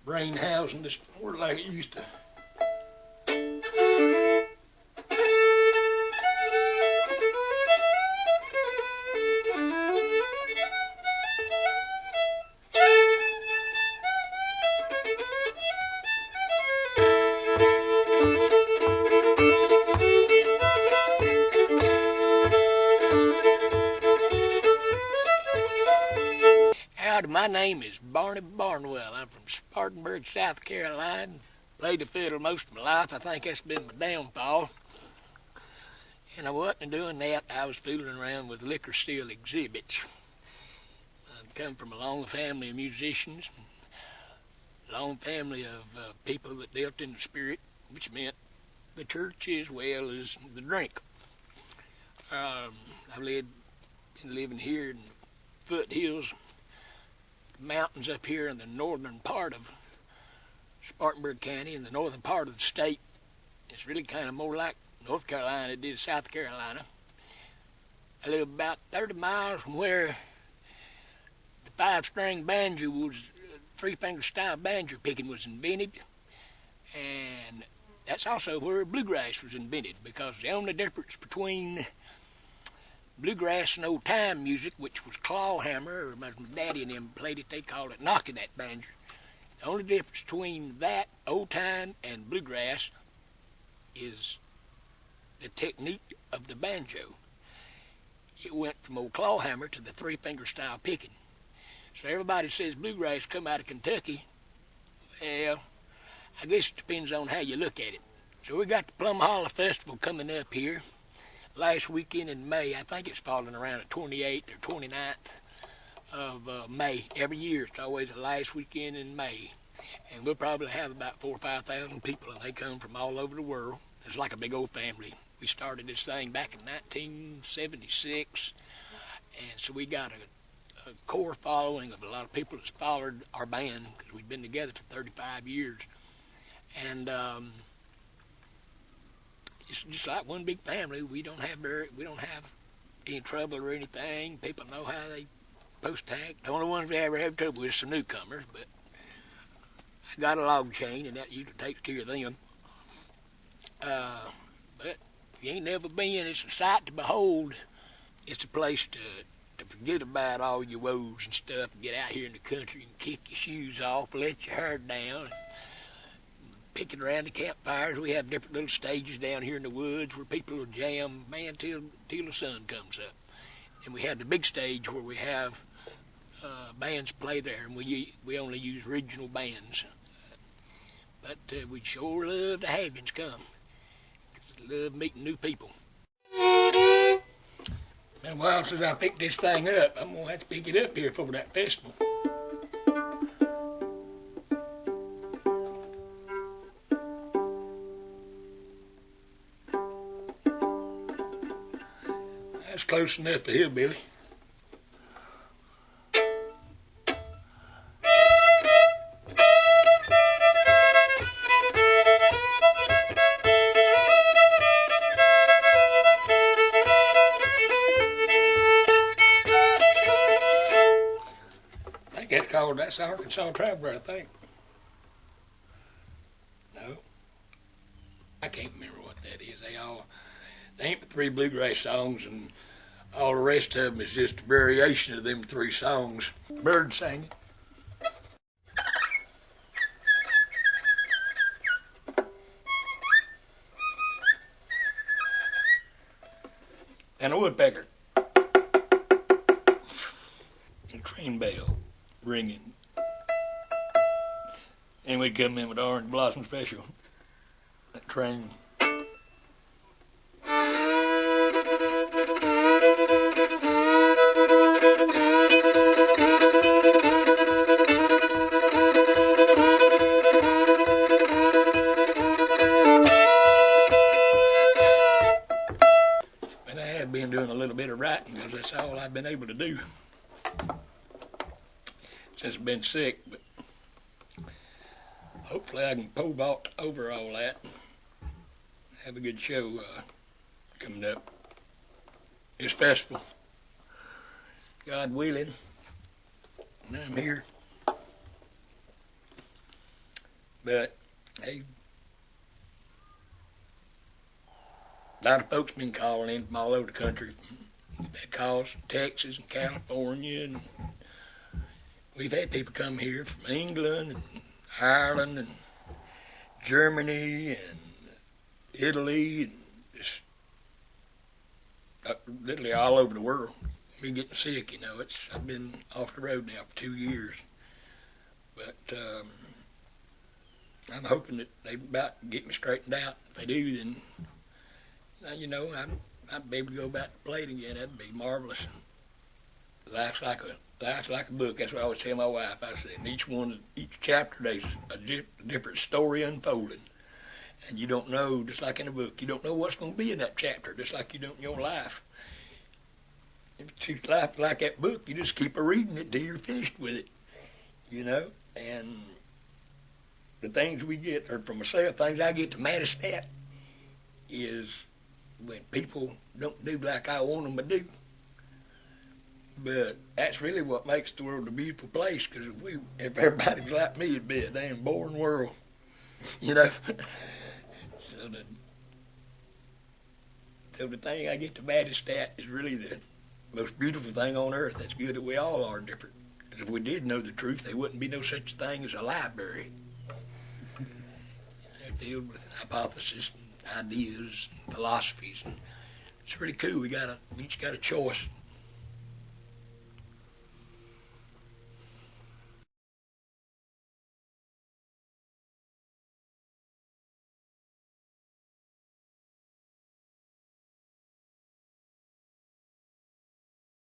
brain housing this work like it used to. Howdy, my name is Barney Barnwell. I'm from Spartanburg, South Carolina. Played the fiddle most of my life. I think that's been my downfall. And I wasn't doing that. I was fooling around with liquor still exhibits. I come from a long family of musicians, a long family of people that dealt in the spirit, which meant the church as well as the drink. I've been living here in the foothills, mountains up here in the northern part of Spartanburg County, in the northern part of the state. It's really kind of more like North Carolina than it is South Carolina. I live about 30 miles from where the 5-string banjo was, three-finger style banjo picking was invented, and that's also where bluegrass was invented, because the only difference between bluegrass and old-time music, which was claw hammer, or as my daddy and them played it, they called it knocking that banjo. The only difference between that, old-time, and bluegrass is the technique of the banjo. It went from old claw hammer to the three-finger style picking. So everybody says bluegrass come out of Kentucky. Well, I guess it depends on how you look at it. So we got the Plum Hollow Festival coming up here last weekend in May. I think it's falling around the 28th or 29th of May. Every year it's always the last weekend in May. And we'll probably have about 4,000 or 5,000 people, and they come from all over the world. It's like a big old family. We started this thing back in 1976, and so we got a core following of a lot of people that's followed our band, because we've been together for 35 years. And it's just like one big family. We don't have any trouble or anything. People know how they supposed to act. The only ones we ever have trouble with is some newcomers, but I got a log chain, and that usually takes care of them. But if you ain't never been, it's a sight to behold. It's a place to forget about all your woes and stuff, and get out here in the country and kick your shoes off, let your hair down, picking around the campfires. We have different little stages down here in the woods where people will jam, man, till the sun comes up. And we have the big stage where we have bands play there, and we only use regional bands. But we sure love to have you come. Love meeting new people. Been a while since I picked this thing up. I'm gonna have to pick it up here for that festival. That's close enough to hillbilly. That's Arkansas Traveler, I think. No, I can't remember what that is. They ain't but 3 bluegrass songs, and all the rest of them is just a variation of them 3 songs. Birds singing. And a woodpecker. And a train bell ringing. And we'd come in with Orange Blossom Special. That train. And I have been doing a little bit of writing, because that's all I've been able to do since I've been sick, but hopefully I can pole vault over all that. Have a good show coming up. This festival, God willing, and I'm here. But, hey, a lot of folks been calling in from all over the country. They call us from Texas and California, and we've had people come here from England and Ireland and Germany and Italy and just literally all over the world. Been getting sick, you know. I've been off the road now for 2 years, but I'm hoping that they about get me straightened out. If they do, then you know I'll be able to go back to playing again. That'd be marvelous. Life's like a book. That's what I always tell my wife. I said, each chapter there's a different story unfolding, and you don't know. Just like in a book, you don't know what's going to be in that chapter. Just like you don't in your life. If it's life like that book, you just keep reading it till you're finished with it. You know, and the things we get, or for myself, things I get the maddest at is when people don't do like I want them to do. But that's really what makes the world a beautiful place, because if everybody was like me, it'd be a damn boring world, you know. So the thing I get the maddest at is really the most beautiful thing on earth. That's good that we all are different. Because if we did know the truth, there wouldn't be no such thing as a library. Filled with hypotheses and ideas and philosophies. And it's pretty cool. We each got a choice